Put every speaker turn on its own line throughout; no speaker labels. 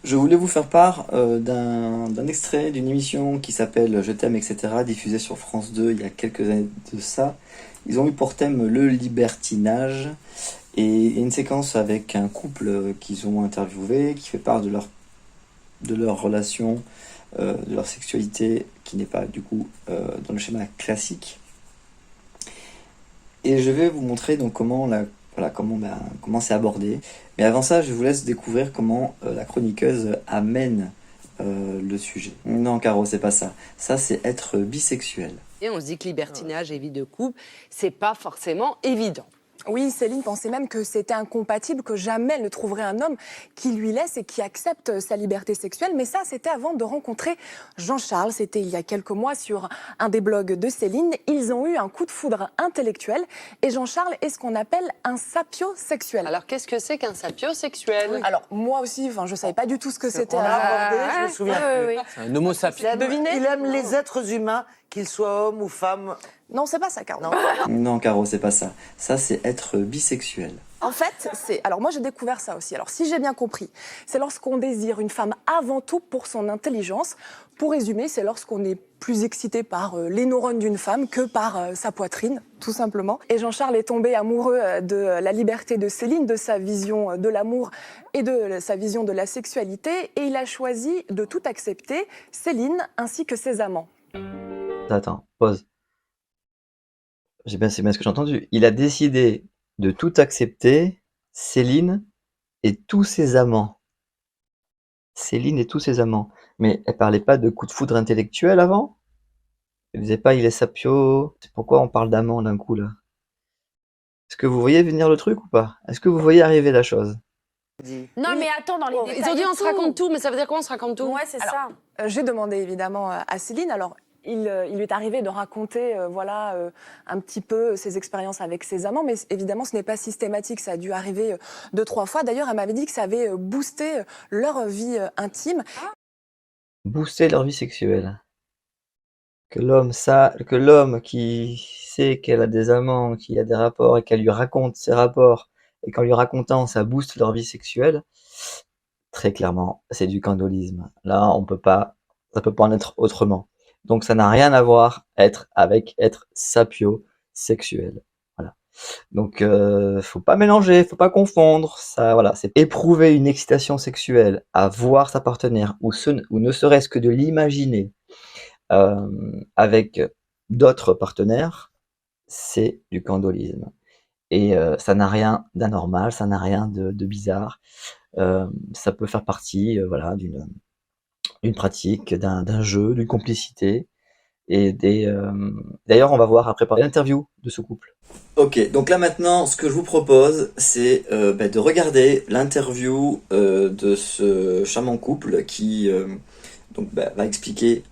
Je voulais vous faire part d'un extrait d'une émission qui s'appelle Je t'aime, etc., diffusée sur France 2 il y a quelques années de ça. Ils ont eu pour thème le libertinage et une séquence avec un couple qu'ils ont interviewé qui fait part de leur relation, de leur sexualité qui n'est pas du coup dans le schéma classique. Et je vais vous montrer donc comment c'est abordé. Mais avant ça, je vous laisse découvrir comment la chroniqueuse amène le sujet. Non, Caro, c'est pas ça. Ça, c'est être bisexuel.
Et on se dit que libertinage et vie de couple, c'est pas forcément évident.
Oui, Céline pensait même que c'était incompatible, que jamais elle ne trouverait un homme qui lui laisse et qui accepte sa liberté sexuelle. Mais ça, c'était avant de rencontrer Jean-Charles. C'était il y a quelques mois sur un des blogs de Céline. Ils ont eu un coup de foudre intellectuel. Et Jean-Charles est ce qu'on appelle un sapiosexuel.
Alors, qu'est-ce que c'est qu'un sapiosexuel?
Oui. Alors, moi aussi, je ne savais pas du tout ce que c'était.
On a abordé, je me souviens plus.
C'est un homo sapiens.
Il aime les êtres humains, qu'ils soient hommes ou femmes.
Non, c'est pas ça, Caro.
Non, Caro, c'est pas ça. Ça, c'est être bisexuel.
En fait, alors moi j'ai découvert ça aussi. Alors si j'ai bien compris, c'est lorsqu'on désire une femme avant tout pour son intelligence. Pour résumer, c'est lorsqu'on est plus excité par les neurones d'une femme que par sa poitrine, tout simplement. Et Jean-Charles est tombé amoureux de la liberté de Céline, de sa vision de l'amour et de sa vision de la sexualité. Et il a choisi de tout accepter, Céline ainsi que ses amants.
Attends, pause. C'est bien ce que j'ai entendu. Il a décidé de tout accepter, Céline et tous ses amants. Céline et tous ses amants. Mais elle parlait pas de coup de foudre intellectuel avant? Elle disait pas il est sapio. C'est pourquoi on parle d'amant d'un coup là? Est-ce que vous voyez venir le truc ou pas? Est-ce que vous voyez arriver la chose?
Non, mais attends, dans les détails.
Ils ont dit on
et
se raconte tout, mais ça veut dire quoi on se raconte tout?
Ouais, c'est ça.
J'ai demandé évidemment à Céline. Alors, il lui est arrivé de raconter un petit peu ses expériences avec ses amants, mais évidemment, ce n'est pas systématique. Ça a dû arriver 2-3 fois. D'ailleurs, elle m'avait dit que ça avait boosté leur vie intime.
Booster leur vie sexuelle. Que l'homme qui sait qu'elle a des amants, qui a des rapports et qu'elle lui raconte ses rapports et qu'en lui racontant ça booste leur vie sexuelle, très clairement, c'est du candolisme. Là, ça peut pas en être autrement. Donc ça n'a rien à voir avec être sapiosexuel. Voilà. Donc faut pas mélanger, faut pas confondre. Ça, voilà, c'est éprouver une excitation sexuelle à voir sa partenaire ou ne serait-ce que de l'imaginer avec d'autres partenaires, c'est du candolisme. Et ça n'a rien d'anormal, ça n'a rien de bizarre. Ça peut faire partie voilà, d'une pratique, d'un jeu, d'une complicité. Et d'ailleurs, on va voir après par l'interview de ce couple. Ok, donc là maintenant, ce que je vous propose, c'est de regarder l'interview de ce charmant couple qui va expliquer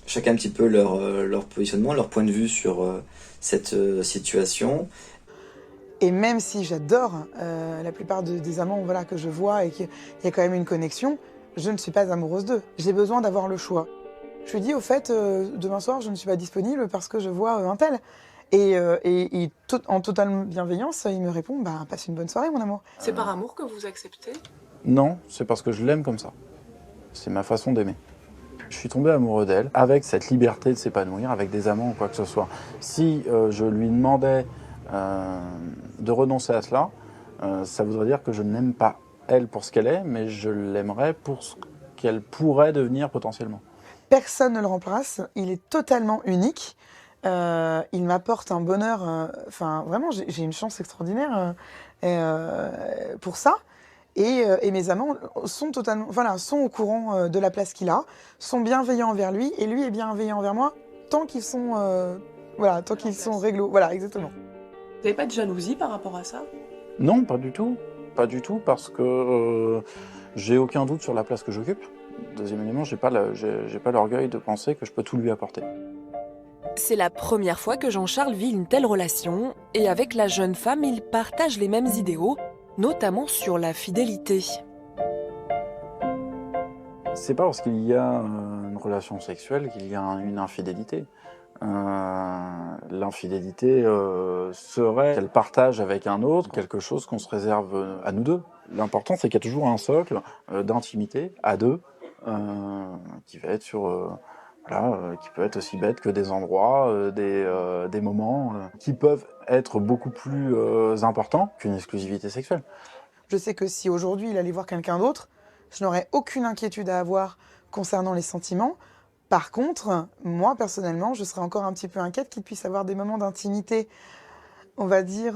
chacun un petit peu leur positionnement, leur point de vue sur cette situation.
Et même si j'adore la plupart des amants que je vois et qu'il y a quand même une connexion, je ne suis pas amoureuse d'eux. J'ai besoin d'avoir le choix. Je lui dis au fait, demain soir, je ne suis pas disponible parce que je vois un tel. Et en totale bienveillance, il me répond, passe une bonne soirée, mon amour.
C'est par amour que vous acceptez?
Non, c'est parce que je l'aime comme ça. C'est ma façon d'aimer. Je suis tombé amoureux d'elle, avec cette liberté de s'épanouir, avec des amants ou quoi que ce soit. Si je lui demandais de renoncer à cela, ça voudrait dire que je ne l'aime pas elle pour ce qu'elle est, mais je l'aimerais pour ce qu'elle pourrait devenir potentiellement.
Personne ne le remplace, il est totalement unique. Il m'apporte un bonheur, vraiment j'ai une chance extraordinaire pour ça. Et mes amants sont sont au courant de la place qu'il a, sont bienveillants envers lui, et lui est bienveillant envers moi, tant qu'ils sont, réglo. Voilà, exactement.
Vous n'avez pas de jalousie par rapport à ça?
Non, pas du tout. Pas du tout, parce que j'ai aucun doute sur la place que j'occupe. Deuxième élément, j'ai pas l'orgueil de penser que je peux tout lui apporter.
C'est la première fois que Jean-Charles vit une telle relation, et avec la jeune femme, il partage les mêmes idéaux, notamment sur la fidélité.
C'est pas parce qu'il y a une relation sexuelle qu'il y a une infidélité. L'infidélité serait qu'elle partage avec un autre quelque chose qu'on se réserve à nous deux. L'important, c'est qu'il y a toujours un socle d'intimité à deux qui va être sur... qui peut être aussi bête que des endroits, des moments qui peuvent être beaucoup plus importants qu'une exclusivité sexuelle.
Je sais que si aujourd'hui il allait voir quelqu'un d'autre, je n'aurais aucune inquiétude à avoir concernant les sentiments. Par contre, moi personnellement, je serais encore un petit peu inquiète qu'il puisse avoir des moments d'intimité, on va dire,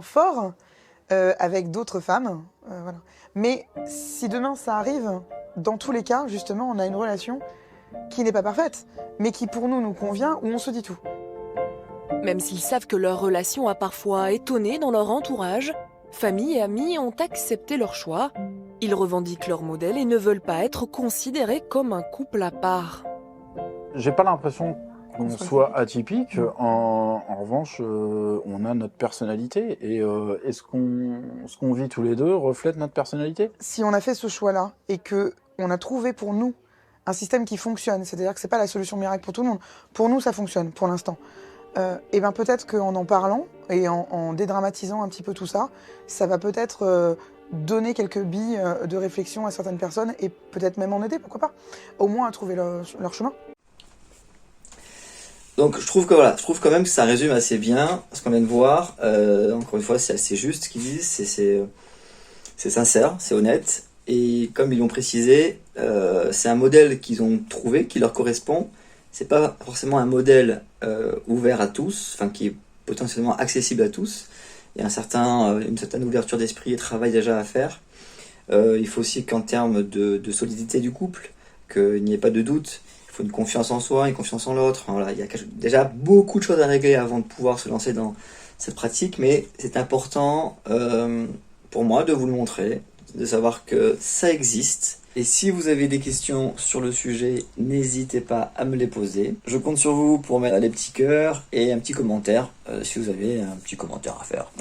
forts, avec d'autres femmes. Voilà. Mais si demain ça arrive, dans tous les cas, justement, on a une relation qui n'est pas parfaite, mais qui pour nous convient, où on se dit tout.
Même s'ils savent que leur relation a parfois étonné dans leur entourage, famille et amis ont accepté leur choix. Ils revendiquent leur modèle et ne veulent pas être considérés comme un couple à part.
J'ai pas l'impression qu'on soit atypique. En revanche, on a notre personnalité et ce qu'on vit tous les deux reflète notre personnalité.
Si on a fait ce choix-là et qu'on a trouvé pour nous un système qui fonctionne, c'est-à-dire que c'est pas la solution miracle pour tout le monde, pour nous ça fonctionne pour l'instant. Et bien peut-être qu'en en parlant et en dédramatisant un petit peu tout ça, ça va peut-être donner quelques billes de réflexion à certaines personnes et peut-être même en aider, pourquoi pas, au moins à trouver leur chemin.
Donc je trouve quand même que ça résume assez bien ce qu'on vient de voir. Encore une fois, c'est assez juste ce qu'ils disent, c'est sincère, c'est honnête. Et comme ils l'ont précisé, c'est un modèle qu'ils ont trouvé, qui leur correspond. C'est pas forcément un modèle ouvert à tous, enfin qui est potentiellement accessible à tous. Il y a une certaine ouverture d'esprit et travail déjà à faire. Il faut aussi qu'en termes de solidité du couple, qu'il n'y ait pas de doute. Il faut une confiance en soi, une confiance en l'autre. Enfin, voilà, il y a déjà beaucoup de choses à régler avant de pouvoir se lancer dans cette pratique, mais c'est important pour moi de vous le montrer, de savoir que ça existe. Et si vous avez des questions sur le sujet, n'hésitez pas à me les poser. Je compte sur vous pour mettre les petits cœurs et un petit commentaire si vous avez un petit commentaire à faire.